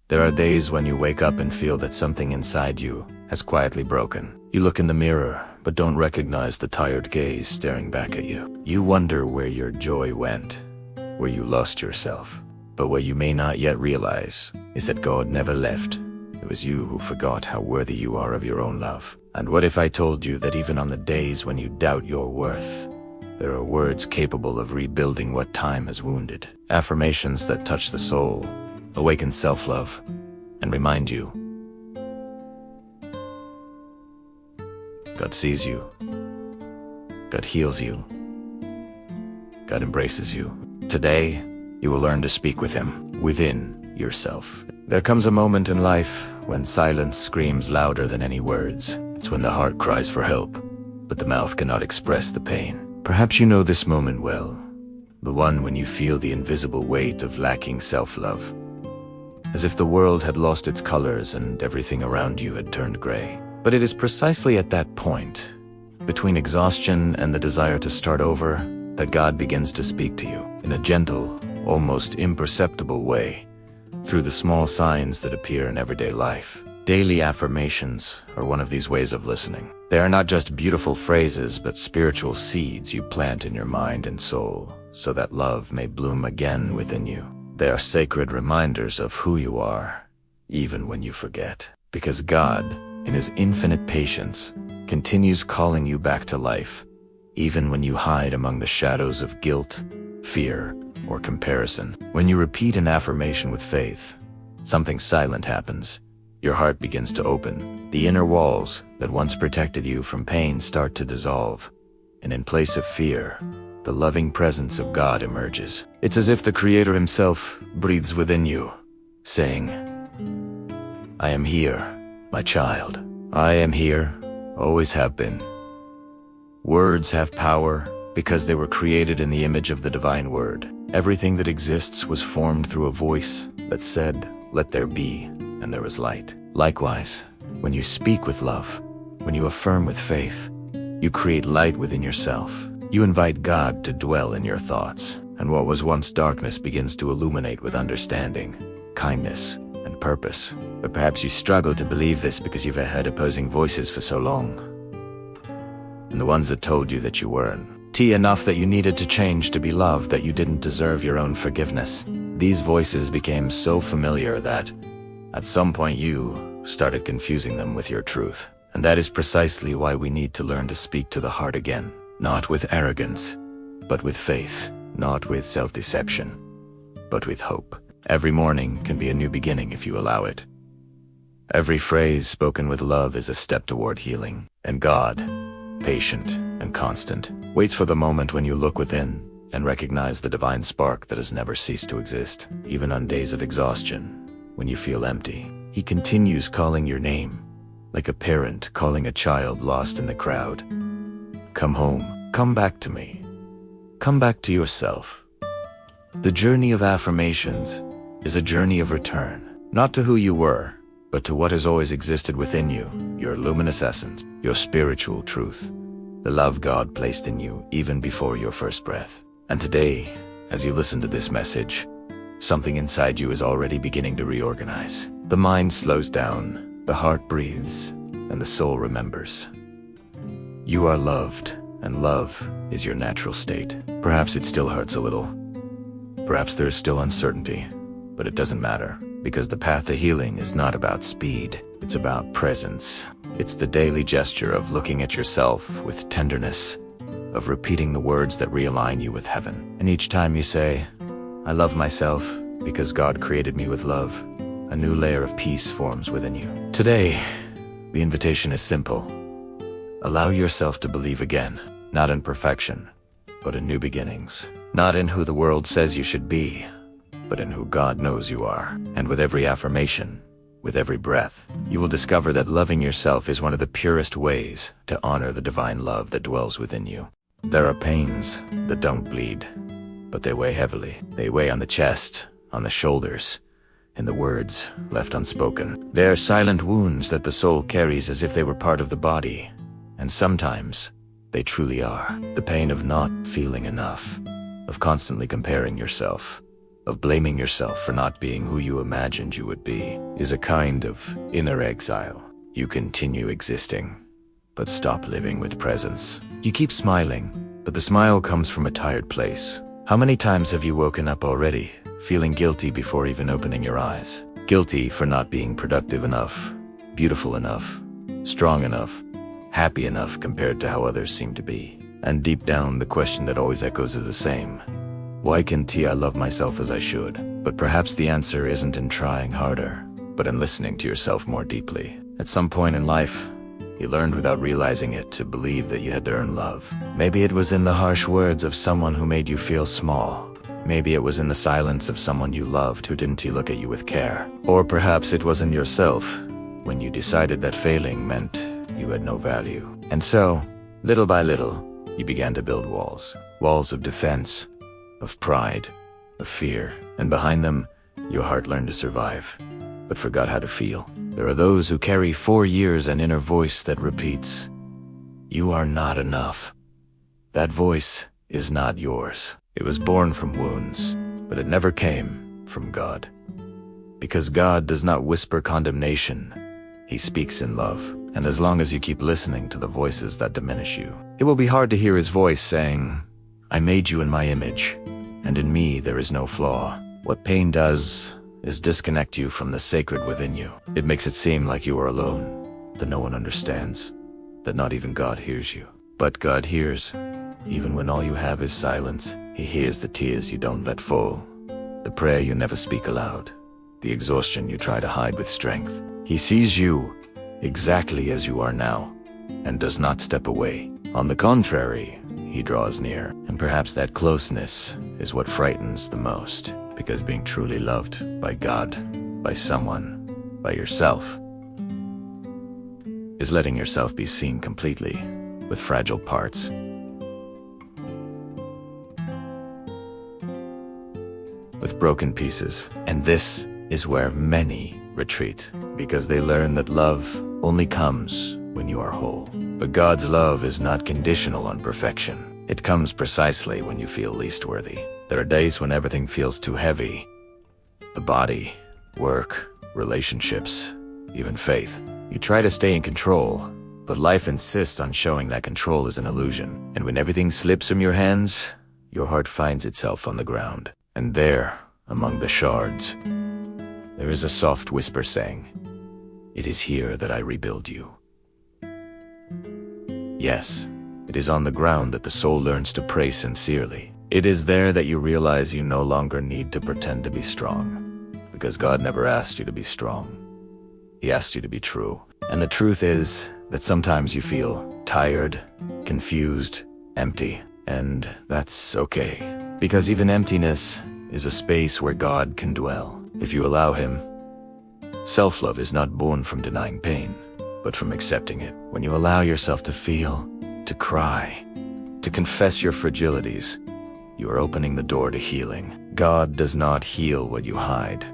There are days when you wake up and feel that something inside you has quietly broken. You look in the mirror, but don't recognize the tired gaze staring back at you. You wonder where your joy went, where you lost yourself. But what you may not yet realize is that God never left. It was you who forgot how worthy you are of your own love. And what if I told you that even on the days when you doubt your worth, there are words capable of rebuilding what time has wounded? Affirmations that touch the soul, awaken self-love, and remind you God sees you, God heals you, God embraces you. Today, you will learn to speak with Him within yourself. There comes a moment in life when silence screams louder than any words. It's when the heart cries for help, but the mouth cannot express the pain. Perhaps you know this moment well, the one when you feel the invisible weight of lacking self-love, as if the world had lost its colors and everything around you had turned gray. But it is precisely at that point, between exhaustion and the desire to start over, that God begins to speak to you in a gentle, almost imperceptible way, through the small signs that appear in everyday life. Daily affirmations are one of these ways of listening. They are not just beautiful phrases, but spiritual seeds you plant in your mind and soul, so that love may bloom again within you. They are sacred reminders of who you are, even when you forget. Because God, in His infinite patience, continues calling you back to life, even when you hide among the shadows of guilt, fear, or comparison. When you repeat an affirmation with faith, something silent happens. Your heart begins to open. The inner walls that once protected you from pain start to dissolve, and in place of fear, the loving presence of God emerges. It's as if the Creator Himself breathes within you, saying, I am here, my child. I am here, always have been. Words have power because they were created in the image of the divine word. Everything that exists was formed through a voice that said, let there be, and there was light. Likewise, when you speak with love, when you affirm with faith, you create light within yourself. You invite God to dwell in your thoughts, and what was once darkness begins to illuminate with understanding, kindness, and purpose. But perhaps you struggle to believe this because you've heard opposing voices for so long, and the ones that told you that you weren't enough, that you needed to change to be loved, that you didn't deserve your own forgiveness. These voices became so familiar that, at some point, you started confusing them with your truth. And that is precisely why we need to learn to speak to the heart again. Not with arrogance, but with faith. Not with self-deception, but with hope. Every morning can be a new beginning if you allow it. Every phrase spoken with love is a step toward healing. And God, patient and constant, waits for the moment when you look within and recognize the divine spark that has never ceased to exist. Even on days of exhaustion, when you feel empty, He continues calling your name, like a parent calling a child lost in the crowd. Come home. Come back to me. Come back to yourself. The journey of affirmations is a journey of return, not to who you were, but to what has always existed within you, your luminous essence, your spiritual truth, the love God placed in you even before your first breath. And today, as you listen to this message, something inside you is already beginning to reorganize. The mind slows down, the heart breathes, and the soul remembers. You are loved, and love is your natural state. Perhaps it still hurts a little. Perhaps there is still uncertainty, but it doesn't matter, because the path to healing is not about speed. It's about presence. It's the daily gesture of looking at yourself with tenderness, of repeating the words that realign you with heaven. And each time you say, I love myself because God created me with love, a new layer of peace forms within you. Today, the invitation is simple. Allow yourself to believe again, not in perfection, but in new beginnings. Not in who the world says you should be, but in who God knows you are. And with every affirmation, with every breath, you will discover that loving yourself is one of the purest ways to honor the divine love that dwells within you. There are pains that don't bleed, but they weigh heavily. They weigh on the chest, on the shoulders, in the words left unspoken. They are silent wounds that the soul carries as if they were part of the body. And sometimes, they truly are. The pain of not feeling enough, of constantly comparing yourself, of blaming yourself for not being who you imagined you would be, is a kind of inner exile. You continue existing, but stop living with presence. You keep smiling, but the smile comes from a tired place. How many times have you woken up already, feeling guilty before even opening your eyes? Guilty for not being productive enough, beautiful enough, strong enough, happy enough compared to how others seem to be. And deep down, the question that always echoes is the same. Why can't I love myself as I should? But perhaps the answer isn't in trying harder, but in listening to yourself more deeply. At some point in life, you learned without realizing it to believe that you had to earn love. Maybe it was in the harsh words of someone who made you feel small. Maybe it was in the silence of someone you loved who didn't look at you with care. Or perhaps it was in yourself, when you decided that failing meant you had no value. And so, little by little, you began to build walls. Walls of defense, of pride, of fear. And behind them, your heart learned to survive, but forgot how to feel. There are those who carry 4 years an inner voice that repeats, "You are not enough." That voice is not yours. It was born from wounds, but it never came from God. Because God does not whisper condemnation, He speaks in love. And as long as you keep listening to the voices that diminish you, it will be hard to hear His voice saying, "I made you in my image, and in me there is no flaw." What pain does is disconnect you from the sacred within you. It makes it seem like you are alone, that no one understands, that not even God hears you. But God hears, even when all you have is silence. He hears the tears you don't let fall, the prayer you never speak aloud, the exhaustion you try to hide with strength. He sees you exactly as you are now, and does not step away. On the contrary, He draws near, and perhaps that closeness is what frightens the most, because being truly loved by God, by someone, by yourself, is letting yourself be seen completely, with fragile parts. With broken pieces. And this is where many retreat, because they learn that love only comes when you are whole. But God's love is not conditional on perfection. It comes precisely when you feel least worthy. There are days when everything feels too heavy. The body, work, relationships, even faith. You try to stay in control, but life insists on showing that control is an illusion. And when everything slips from your hands, your heart finds itself on the ground. And there, among the shards, there is a soft whisper saying, "It is here that I rebuild you." Yes, it is on the ground that the soul learns to pray sincerely. It is there that you realize you no longer need to pretend to be strong, because God never asked you to be strong. He asked you to be true. And the truth is that sometimes you feel tired, confused, empty, and that's okay. Because even emptiness is a space where God can dwell, if you allow Him. Self-love is not born from denying pain, but from accepting it. When you allow yourself to feel, to cry, to confess your fragilities, you are opening the door to healing. God does not heal what you hide.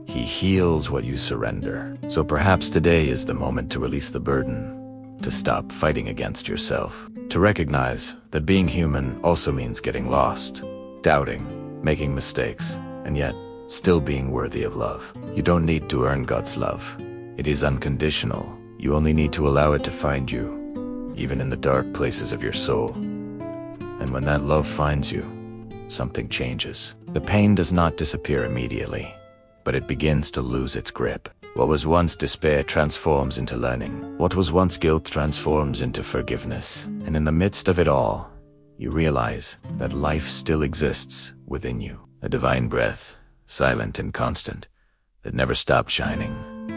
He heals what you surrender. So perhaps today is the moment to release the burden, to stop fighting against yourself, to recognize that being human also means getting lost, doubting, making mistakes, and yet still being worthy of love. You don't need to earn God's love. It is unconditional. You only need to allow it to find you, even in the dark places of your soul. And when that love finds you, something changes. The pain does not disappear immediately, but it begins to lose its grip. What was once despair transforms into learning. What was once guilt transforms into forgiveness. And in the midst of it all, you realize that life still exists within you. A divine breath, silent and constant, that never stopped shining,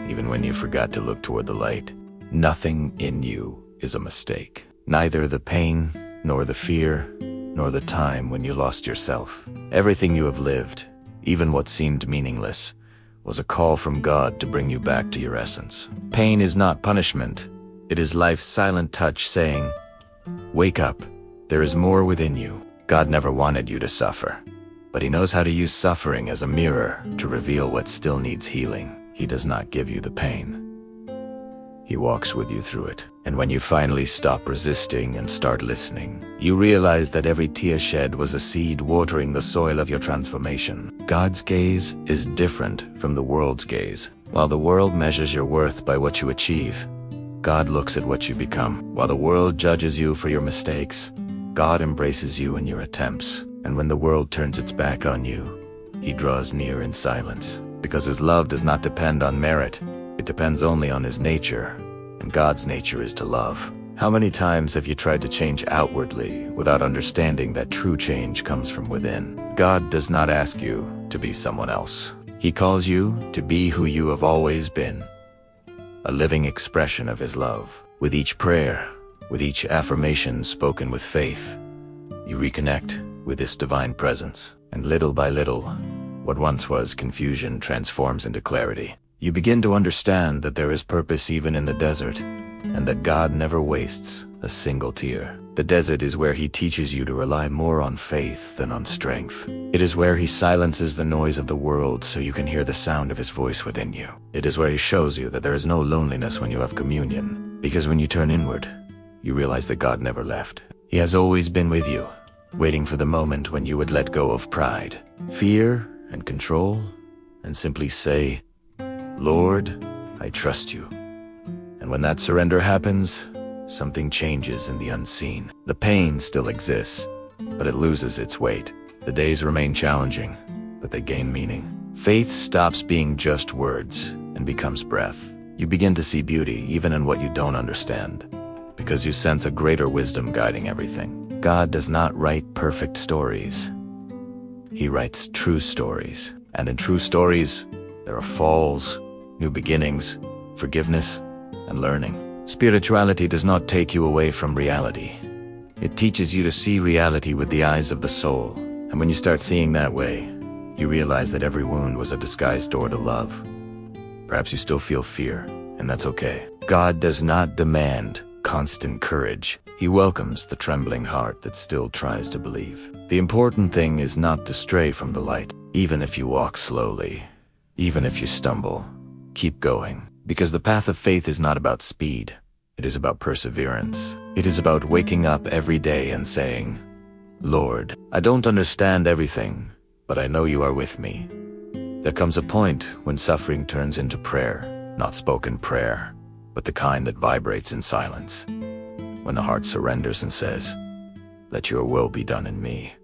even when you forgot to look toward the light. Nothing in you is a mistake. Neither the pain, nor the fear, nor the time when you lost yourself. Everything you have lived, even what seemed meaningless, was a call from God to bring you back to your essence. Pain is not punishment. It is life's silent touch saying, "Wake up. There is more within you." God never wanted you to suffer, but He knows how to use suffering as a mirror to reveal what still needs healing. He does not give you the pain. He walks with you through it. And when you finally stop resisting and start listening, you realize that every tear shed was a seed watering the soil of your transformation. God's gaze is different from the world's gaze. While the world measures your worth by what you achieve, God looks at what you become. While the world judges you for your mistakes, God embraces you in your attempts. And when the world turns its back on you, He draws near in silence. Because His love does not depend on merit, it depends only on His nature. And God's nature is to love. How many times have you tried to change outwardly without understanding that true change comes from within? God does not ask you to be someone else. He calls you to be who you have always been, a living expression of His love. With each prayer, with each affirmation spoken with faith, you reconnect with this divine presence. And little by little, what once was confusion transforms into clarity. You begin to understand that there is purpose even in the desert, and that God never wastes a single tear. The desert is where He teaches you to rely more on faith than on strength. It is where He silences the noise of the world so you can hear the sound of His voice within you. It is where He shows you that there is no loneliness when you have communion, because when you turn inward, you realize that God never left. He has always been with you, waiting for the moment when you would let go of pride, fear, and control, and simply say, "Lord, I trust you." And when that surrender happens, something changes in the unseen. The pain still exists, but it loses its weight. The days remain challenging, but they gain meaning. Faith stops being just words and becomes breath. You begin to see beauty even in what you don't understand, because you sense a greater wisdom guiding everything. God does not write perfect stories. He writes true stories. And in true stories, there are falls, new beginnings, forgiveness, and learning. Spirituality does not take you away from reality. It teaches you to see reality with the eyes of the soul. And when you start seeing that way, you realize that every wound was a disguised door to love. Perhaps you still feel fear, and that's okay. God does not demand constant courage. He welcomes the trembling heart that still tries to believe. The important thing is not to stray from the light. Even if you walk slowly, even if you stumble, keep going. Because the path of faith is not about speed. It is about perseverance. It is about waking up every day and saying, "Lord, I don't understand everything, but I know you are with me." There comes a point when suffering turns into prayer, not spoken prayer, but the kind that vibrates in silence. When the heart surrenders and says, "Let your will be done in me."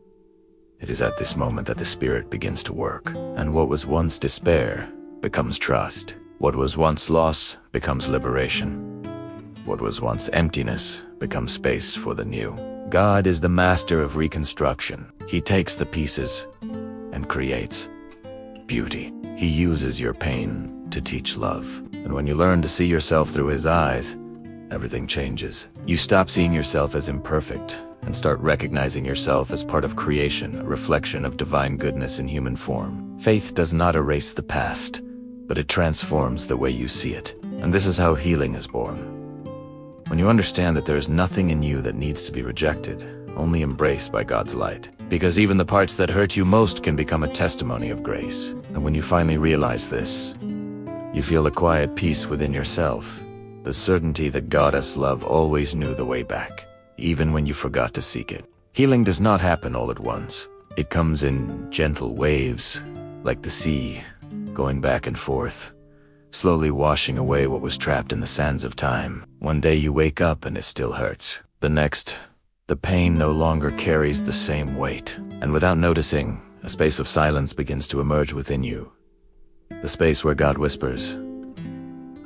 It is at this moment that the Spirit begins to work, and what was once despair becomes trust. What was once loss becomes liberation. What was once emptiness becomes space for the new. God is the master of reconstruction. He takes the pieces and creates beauty. He uses your pain to teach love. And when you learn to see yourself through His eyes, everything changes. You stop seeing yourself as imperfect and start recognizing yourself as part of creation, a reflection of divine goodness in human form. Faith does not erase the past, but it transforms the way you see it. And this is how healing is born. When you understand that there is nothing in you that needs to be rejected, only embraced by God's light. Because even the parts that hurt you most can become a testimony of grace. And when you finally realize this, you feel a quiet peace within yourself, the certainty that Goddess love always knew the way back, even when you forgot to seek it. Healing does not happen all at once. It comes in gentle waves, like the sea, going back and forth, slowly washing away what was trapped in the sands of time. One day you wake up and it still hurts. The next, the pain no longer carries the same weight. And without noticing, a space of silence begins to emerge within you. The space where God whispers,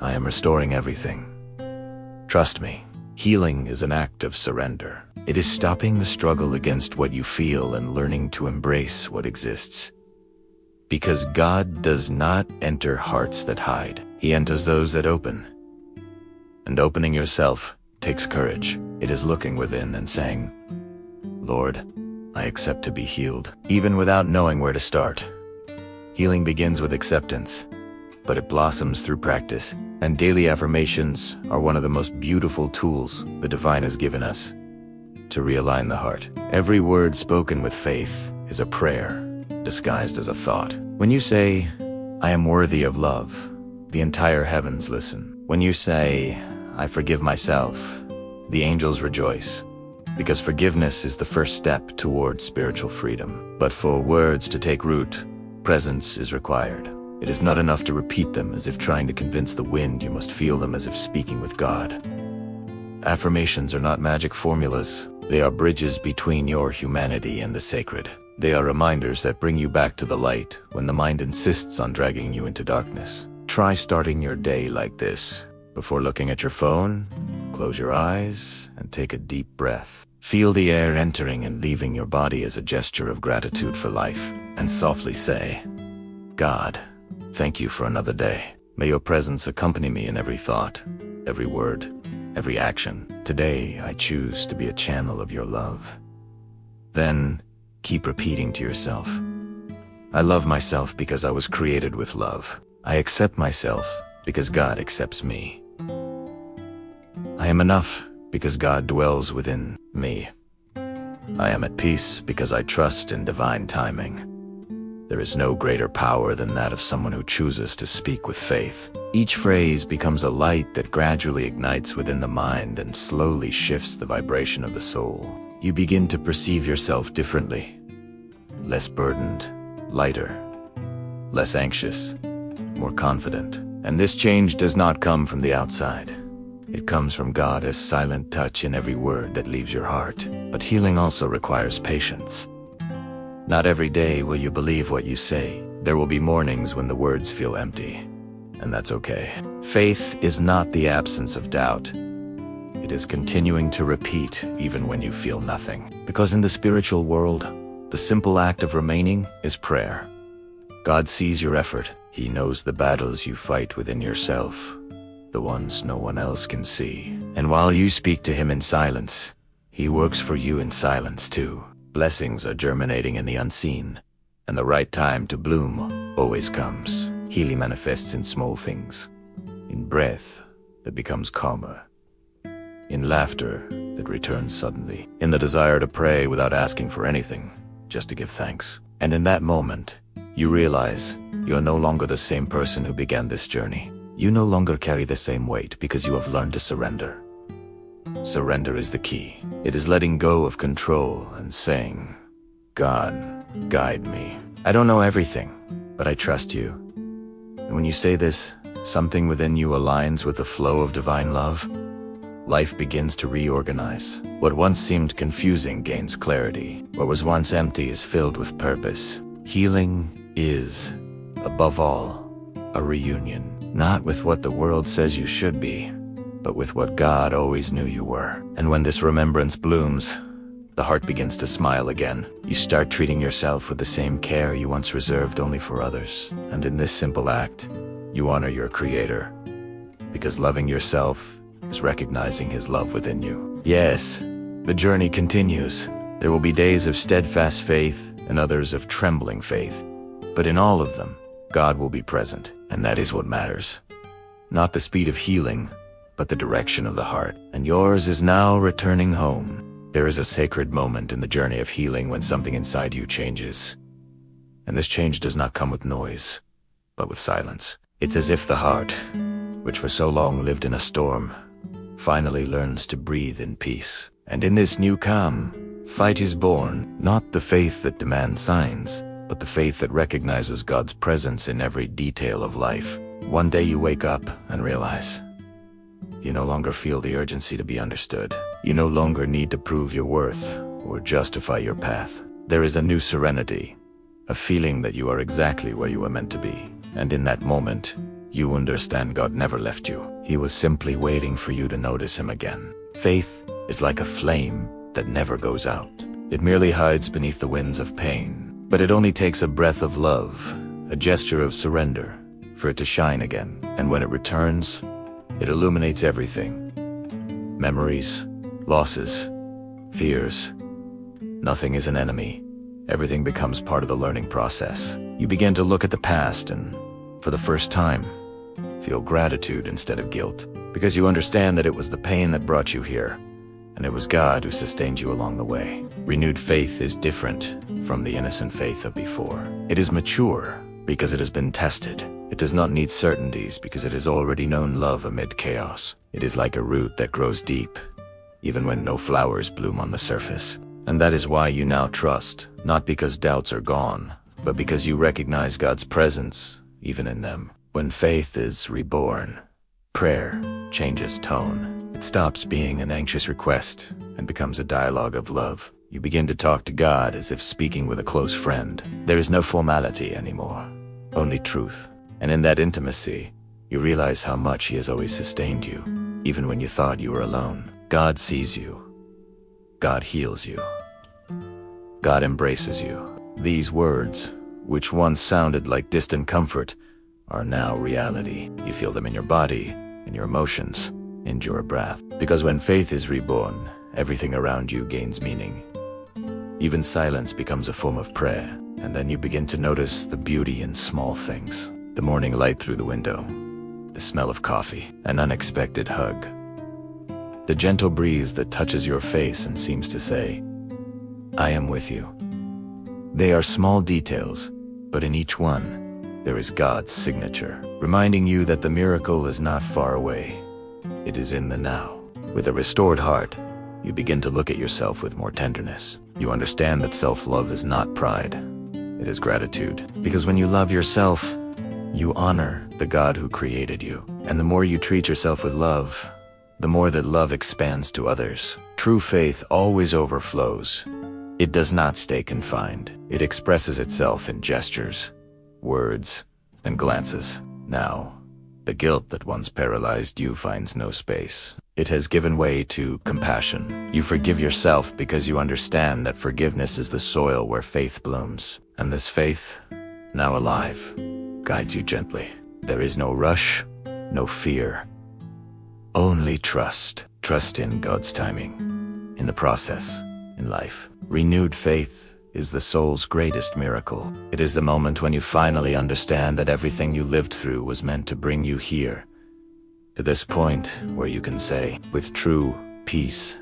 "I am restoring everything. Trust me." Healing is an act of surrender. It is stopping the struggle against what you feel and learning to embrace what exists. Because God does not enter hearts that hide. He enters those that open. And opening yourself takes courage. It is looking within and saying, "Lord, I accept to be healed," even without knowing where to start. Healing begins with acceptance, but it blossoms through practice. And daily affirmations are one of the most beautiful tools the Divine has given us to realign the heart. Every word spoken with faith is a prayer disguised as a thought. When you say, "I am worthy of love," the entire heavens listen. When you say, "I forgive myself," the angels rejoice, because forgiveness is the first step towards spiritual freedom. But for words to take root, presence is required. It is not enough to repeat them as if trying to convince the wind. You must feel them as if speaking with God. Affirmations are not magic formulas. They are bridges between your humanity and the sacred. They are reminders that bring you back to the light when the mind insists on dragging you into darkness. Try starting your day like this. Before looking at your phone, close your eyes and take a deep breath. Feel the air entering and leaving your body as a gesture of gratitude for life. And softly say, "God, thank you for another day. May your presence accompany me in every thought, every word, every action. Today, I choose to be a channel of your love." Then, keep repeating to yourself, "I love myself because I was created with love. I accept myself because God accepts me. I am enough because God dwells within me. I am at peace because I trust in divine timing. There is no greater power than that of someone who chooses to speak with faith." Each phrase becomes a light that gradually ignites within the mind and slowly shifts the vibration of the soul. You begin to perceive yourself differently. Less burdened, lighter, less anxious, more confident. And this change does not come from the outside. It comes from God as silent touch in every word that leaves your heart. But healing also requires patience. Not every day will you believe what you say. There will be mornings when the words feel empty, and that's okay. Faith is not the absence of doubt. It is continuing to repeat even when you feel nothing. Because in the spiritual world, the simple act of remaining is prayer. God sees your effort. He knows the battles you fight within yourself, the ones no one else can see. And while you speak to him in silence, he works for you in silence too. Blessings are germinating in the unseen, and the right time to bloom always comes. Healing manifests in small things, in breath that becomes calmer, in laughter that returns suddenly, in the desire to pray without asking for anything, just to give thanks. And in that moment, you realize you are no longer the same person who began this journey. You no longer carry the same weight because you have learned to surrender. Surrender is the key. It is letting go of control and saying, "God, guide me. I don't know everything, but I trust you." And when you say this, something within you aligns with the flow of divine love. Life begins to reorganize. What once seemed confusing gains clarity. What was once empty is filled with purpose. Healing is, above all, a reunion. Not with what the world says you should be, but with what God always knew you were. And when this remembrance blooms, the heart begins to smile again. You start treating yourself with the same care you once reserved only for others. And in this simple act, you honor your Creator. Because loving yourself is recognizing His love within you. Yes, the journey continues. There will be days of steadfast faith and others of trembling faith. But in all of them, God will be present, and that is what matters. Not the speed of healing, but the direction of the heart. And yours is now returning home. There is a sacred moment in the journey of healing when something inside you changes. And this change does not come with noise, but with silence. It's as if the heart, which for so long lived in a storm, finally learns to breathe in peace. And in this new calm, fight is born, not the faith that demands signs, but the faith that recognizes God's presence in every detail of life. One day you wake up and realize you no longer feel the urgency to be understood. You no longer need to prove your worth or justify your path. There is a new serenity, a feeling that you are exactly where you were meant to be. And in that moment, you understand God never left you. He was simply waiting for you to notice Him again. Faith is like a flame that never goes out. It merely hides beneath the winds of pain. But it only takes a breath of love, a gesture of surrender, for it to shine again. And when it returns, it illuminates everything. Memories, losses, fears. Nothing is an enemy. Everything becomes part of the learning process. You begin to look at the past and, for the first time, feel gratitude instead of guilt. Because you understand that it was the pain that brought you here, and it was God who sustained you along the way. Renewed faith is different from the innocent faith of before. It is mature because it has been tested. It does not need certainties because it has already known love amid chaos. It is like a root that grows deep, even when no flowers bloom on the surface. And that is why you now trust, not because doubts are gone, but because you recognize God's presence, even in them. When faith is reborn, prayer changes tone. It stops being an anxious request and becomes a dialogue of love. You begin to talk to God as if speaking with a close friend. There is no formality anymore, only truth. And in that intimacy, you realize how much He has always sustained you, even when you thought you were alone. God sees you. God heals you. God embraces you. These words, which once sounded like distant comfort, are now reality. You feel them in your body, in your emotions, in your breath. Because when faith is reborn, everything around you gains meaning. Even silence becomes a form of prayer, and then you begin to notice the beauty in small things. The morning light through the window, the smell of coffee, an unexpected hug, the gentle breeze that touches your face and seems to say, I am with you. They are small details, but in each one, there is God's signature, reminding you that the miracle is not far away. It is in the now. With a restored heart, you begin to look at yourself with more tenderness. You understand that self-love is not pride. It is gratitude. Because when you love yourself, you honor the God who created you. And the more you treat yourself with love, the more that love expands to others. True faith always overflows. It does not stay confined. It expresses itself in gestures, words, and glances. Now, the guilt that once paralyzed you finds no space. It has given way to compassion. You forgive yourself because you understand that forgiveness is the soil where faith blooms. And this faith, now alive, guides you gently. There is no rush, no fear, only trust. Trust in God's timing, in the process, in life. Renewed faith is the soul's greatest miracle. It is the moment when you finally understand that everything you lived through was meant to bring you here, to this point where you can say, with true peace,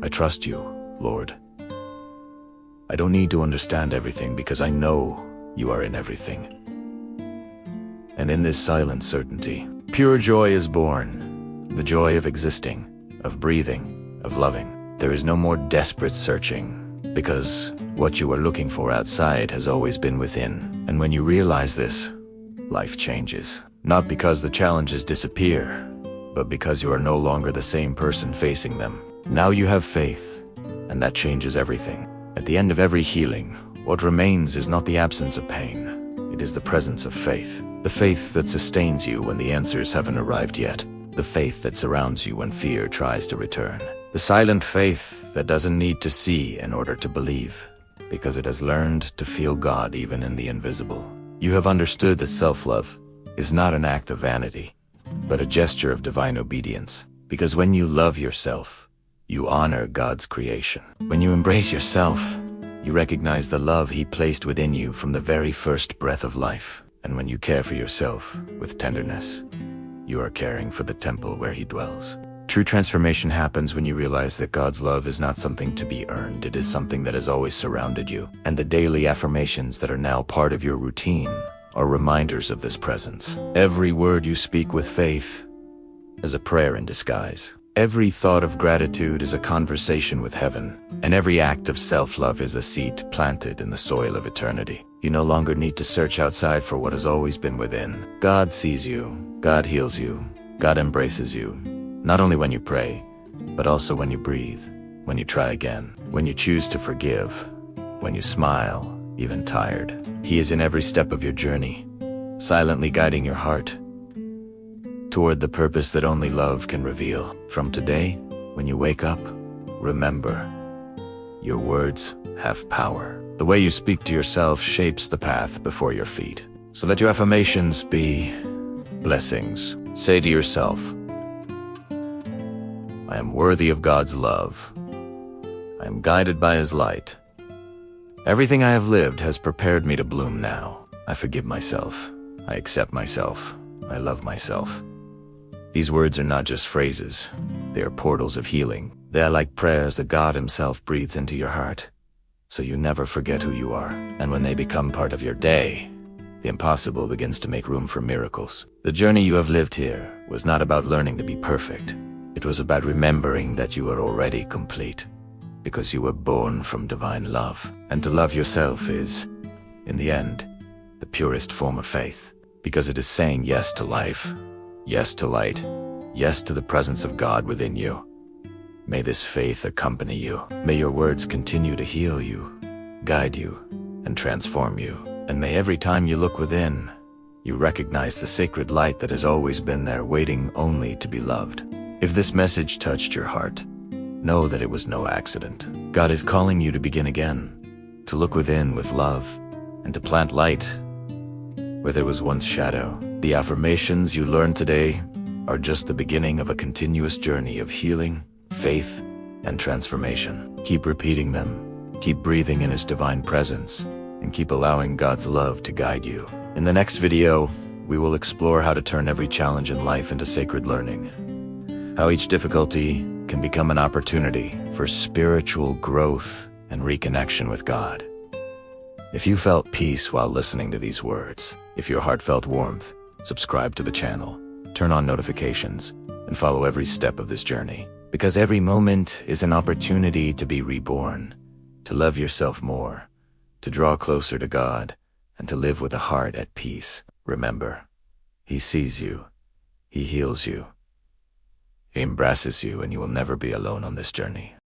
I trust you, Lord. I don't need to understand everything because I know you are in everything. And in this silent certainty, pure joy is born, the joy of existing, of breathing, of loving. There is no more desperate searching, because what you are looking for outside has always been within. And when you realize this, life changes. Not because the challenges disappear, but because you are no longer the same person facing them. Now you have faith, and that changes everything. At the end of every healing, what remains is not the absence of pain. It is the presence of faith. The faith that sustains you when the answers haven't arrived yet. The faith that surrounds you when fear tries to return. The silent faith that doesn't need to see in order to believe, because it has learned to feel God even in the invisible. You have understood that self-love is not an act of vanity, but a gesture of divine obedience. Because when you love yourself, you honor God's creation. When you embrace yourself, you recognize the love He placed within you from the very first breath of life. And when you care for yourself with tenderness, you are caring for the temple where He dwells. True transformation happens when you realize that God's love is not something to be earned. It is something that has always surrounded you. And the daily affirmations that are now part of your routine are reminders of this presence. Every word you speak with faith is a prayer in disguise. Every thought of gratitude is a conversation with heaven, and every act of self-love is a seed planted in the soil of eternity. You no longer need to search outside for what has always been within. God sees you, God heals you, God embraces you, not only when you pray, but also when you breathe, when you try again, when you choose to forgive, when you smile, even tired. He is in every step of your journey, silently guiding your heart toward the purpose that only love can reveal. From today, when you wake up, remember, your words have power. The way you speak to yourself shapes the path before your feet. So let your affirmations be blessings. Say to yourself, I am worthy of God's love. I am guided by His light. Everything I have lived has prepared me to bloom now. I forgive myself. I accept myself. I love myself. These words are not just phrases. They are portals of healing. They are like prayers that God Himself breathes into your heart, so you never forget who you are. And when they become part of your day, the impossible begins to make room for miracles. The journey you have lived here was not about learning to be perfect. It was about remembering that you are already complete, because you were born from divine love. And to love yourself is, in the end, the purest form of faith, because it is saying yes to life, yes to light, yes to the presence of God within you. May this faith accompany you. May your words continue to heal you, guide you, and transform you. And may every time you look within, you recognize the sacred light that has always been there, waiting only to be loved. If this message touched your heart, know that it was no accident. God is calling you to begin again, to look within with love, and to plant light where there was once shadow. The affirmations you learned today are just the beginning of a continuous journey of healing, faith, and transformation. Keep repeating them, keep breathing in His divine presence, and keep allowing God's love to guide you. In the next video, we will explore how to turn every challenge in life into sacred learning, how each difficulty can become an opportunity for spiritual growth and reconnection with God. If you felt peace while listening to these words, if your heart felt warmth, subscribe to the channel, turn on notifications, and follow every step of this journey. Because every moment is an opportunity to be reborn, to love yourself more, to draw closer to God, and to live with a heart at peace. Remember, He sees you, He heals you, He embraces you, and you will never be alone on this journey.